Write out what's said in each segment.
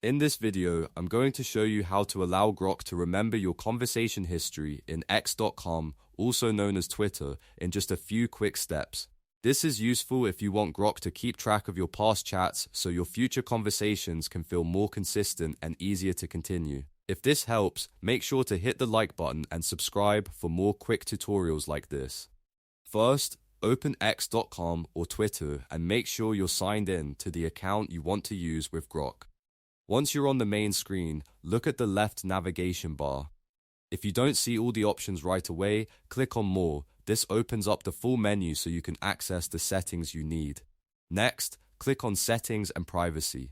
In this video, I'm going to show you how to allow Grok to remember your conversation history in x.com, also known as Twitter, in just a few quick steps. This is useful if you want Grok to keep track of your past chats so your future conversations can feel more consistent and easier to continue. If this helps, make sure to hit the like button and subscribe for more quick tutorials like this. First, open x.com or Twitter and make sure you're signed in to the account you want to use with Grok. Once you're on the main screen, look at the left navigation bar. If you don't see all the options right away, click on More. This opens up the full menu so you can access the settings you need. Next, click on Settings and Privacy.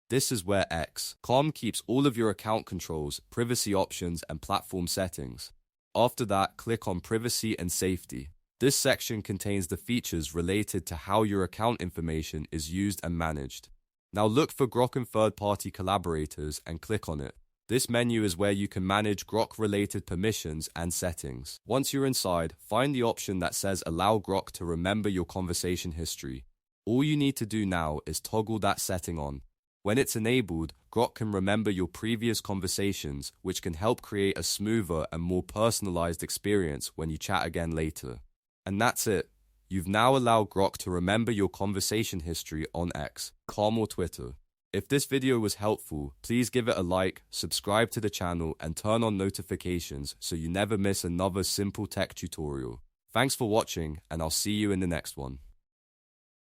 This is where x.com keeps all of your account controls, privacy options, and platform settings. After that, click on Privacy and Safety. This section contains the features related to how your account information is used and managed. Now look for Grok and third-party collaborators and click on it. This menu is where you can manage Grok-related permissions and settings. Once you're inside, find the option that says Allow Grok to remember your conversation history. All you need to do now is toggle that setting on. When it's enabled, Grok can remember your previous conversations, which can help create a smoother and more personalized experience when you chat again later. And that's it. You've now allowed Grok to remember your conversation history on x.com or Twitter. If this video was helpful, please give it a like, subscribe to the channel, and turn on notifications so you never miss another simple tech tutorial. Thanks for watching, and I'll see you in the next one.